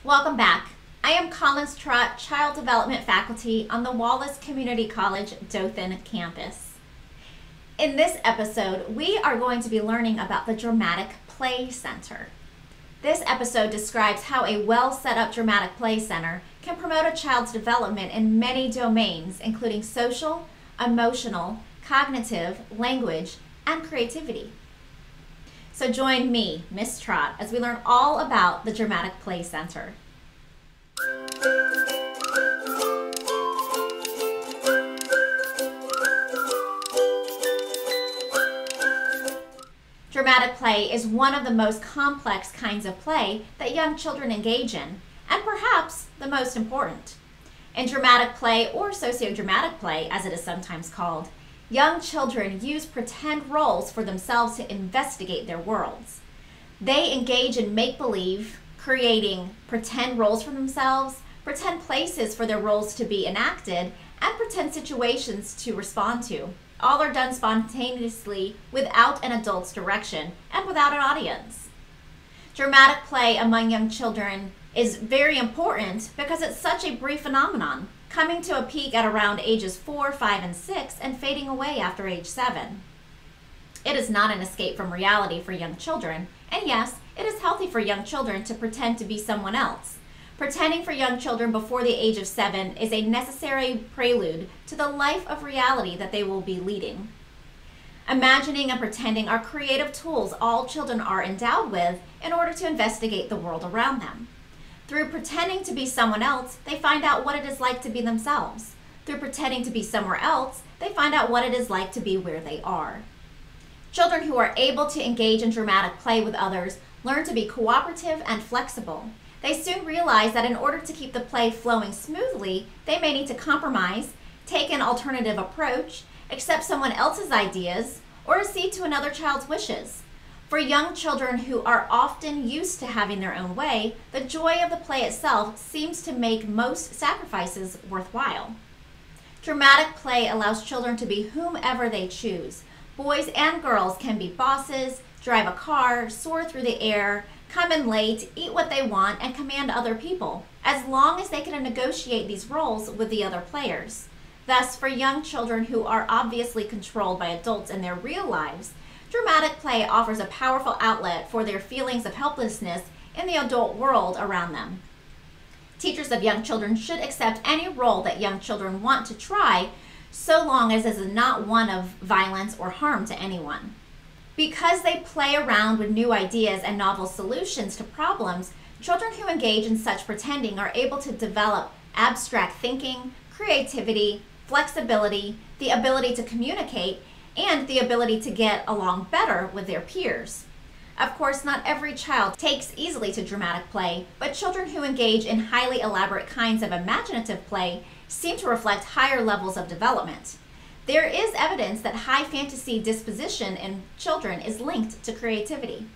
Welcome back. I am Collins Trott, Child Development Faculty on the Wallace Community College Dothan campus. In this episode, we are going to be learning about the Dramatic Play Center. This episode describes how a well set up dramatic play center can promote a child's development in many domains, including social, emotional, cognitive, language, and creativity. So join me, Miss Trott, as we learn all about the Dramatic Play Center. Dramatic play is one of the most complex kinds of play that young children engage in, and perhaps the most important. In dramatic play, or sociodramatic play as it is sometimes called, young children use pretend roles for themselves to investigate their worlds. They engage in make-believe, creating pretend roles for themselves, pretend places for their roles to be enacted, and pretend situations to respond to. All are done spontaneously without an adult's direction and without an audience. Dramatic play among young children is very important because it's such a brief phenomenon, coming to a peak at around ages 4, 5, and 6 and fading away after age 7. It is not an escape from reality for young children, and yes, it is healthy for young children to pretend to be someone else. Pretending for young children before the age of 7 is a necessary prelude to the life of reality that they will be leading. Imagining and pretending are creative tools all children are endowed with in order to investigate the world around them. Through pretending to be someone else, they find out what it is like to be themselves. Through pretending to be somewhere else, they find out what it is like to be where they are. Children who are able to engage in dramatic play with others learn to be cooperative and flexible. They soon realize that in order to keep the play flowing smoothly, they may need to compromise, take an alternative approach, accept someone else's ideas, or accede to another child's wishes. For young children who are often used to having their own way, the joy of the play itself seems to make most sacrifices worthwhile. Dramatic play allows children to be whomever they choose. Boys and girls can be bosses, drive a car, soar through the air, come in late, eat what they want, and command other people, as long as they can negotiate these roles with the other players. Thus, for young children who are obviously controlled by adults in their real lives, dramatic play offers a powerful outlet for their feelings of helplessness in the adult world around them. Teachers of young children should accept any role that young children want to try, so long as it is not one of violence or harm to anyone. Because they play around with new ideas and novel solutions to problems, children who engage in such pretending are able to develop abstract thinking, creativity, flexibility, the ability to communicate, and the ability to get along better with their peers. Of course, not every child takes easily to dramatic play, but children who engage in highly elaborate kinds of imaginative play seem to reflect higher levels of development. There is evidence that high fantasy disposition in children is linked to creativity.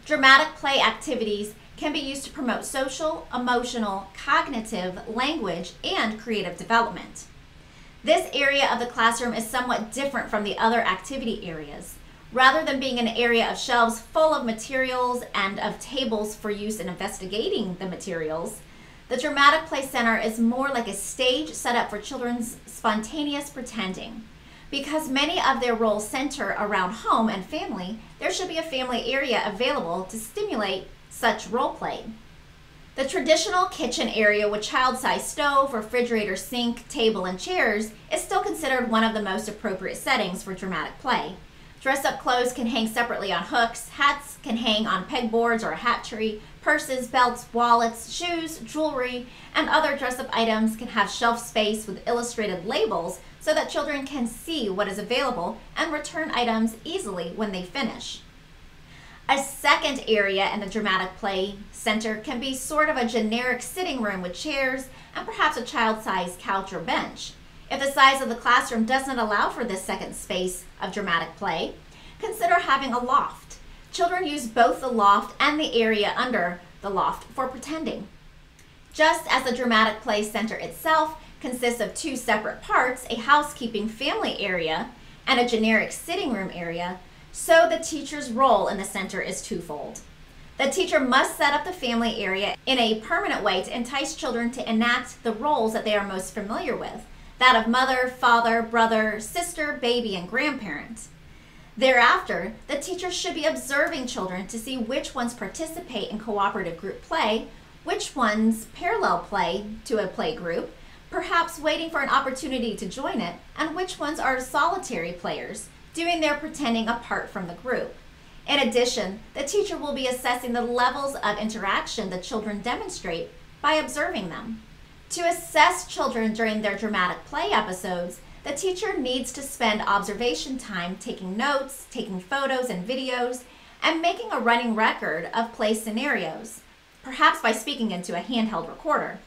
Dramatic play activities can be used to promote social, emotional, cognitive, language, and creative development. This area of the classroom is somewhat different from the other activity areas. Rather than being an area of shelves full of materials and of tables for use in investigating the materials, the Dramatic Play Center is more like a stage set up for children's spontaneous pretending. Because many of their roles center around home and family, there should be a family area available to stimulate such role play. The traditional kitchen area with child-sized stove, refrigerator, sink, table, and chairs is still considered one of the most appropriate settings for dramatic play. Dress-up clothes can hang separately on hooks, hats can hang on pegboards or a hat tree, purses, belts, wallets, shoes, jewelry, and other dress-up items can have shelf space with illustrated labels so that children can see what is available and return items easily when they finish. A second area in the Dramatic Play Center can be sort of a generic sitting room with chairs and perhaps a child-sized couch or bench. If the size of the classroom doesn't allow for this second space of dramatic play, consider having a loft. Children use both the loft and the area under the loft for pretending. Just as the Dramatic Play Center itself consists of two separate parts, a housekeeping family area and a generic sitting room area, so the teacher's role in the center is twofold. The teacher must set up the family area in a permanent way to entice children to enact the roles that they are most familiar with, that of mother, father, brother, sister, baby, and grandparent. Thereafter, the teacher should be observing children to see which ones participate in cooperative group play, which ones parallel play to a play group, perhaps waiting for an opportunity to join it, and which ones are solitary players, doing their pretending apart from the group. In addition, the teacher will be assessing the levels of interaction the children demonstrate by observing them. To assess children during their dramatic play episodes, the teacher needs to spend observation time taking notes, taking photos and videos, and making a running record of play scenarios, perhaps by speaking into a handheld recorder.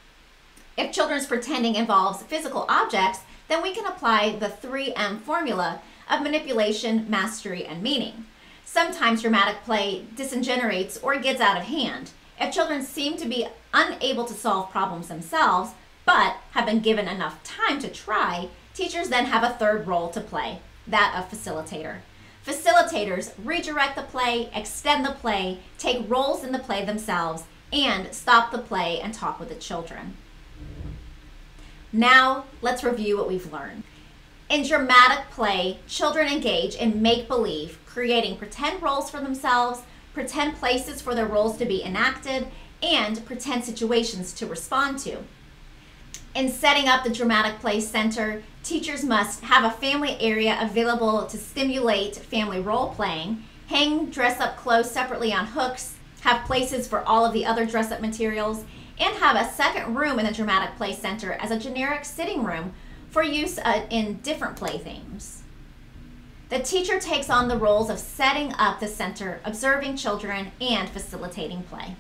If children's pretending involves physical objects, then we can apply the 3M formula of manipulation, mastery, and meaning. Sometimes dramatic play disintegrates or gets out of hand. If children seem to be unable to solve problems themselves, but have been given enough time to try, teachers then have a third role to play, that of facilitator. Facilitators redirect the play, extend the play, take roles in the play themselves, and stop the play and talk with the children. Now, let's review what we've learned. In dramatic play, children engage in make-believe, creating pretend roles for themselves, pretend places for their roles to be enacted, and pretend situations to respond to. In setting up the dramatic play center, teachers must have a family area available to stimulate family role-playing, hang dress-up clothes separately on hooks, have places for all of the other dress-up materials, and have a second room in the dramatic play center as a generic sitting room for use in different play themes. The teacher takes on the roles of setting up the center, observing children, and facilitating play.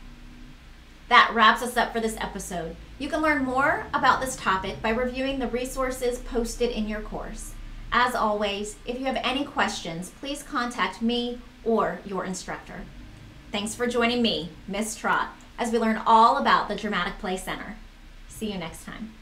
That wraps us up for this episode. You can learn more about this topic by reviewing the resources posted in your course. As always, if you have any questions, please contact me or your instructor. Thanks for joining me, Miss Trott, as we learn all about the Dramatic Play Center. See you next time.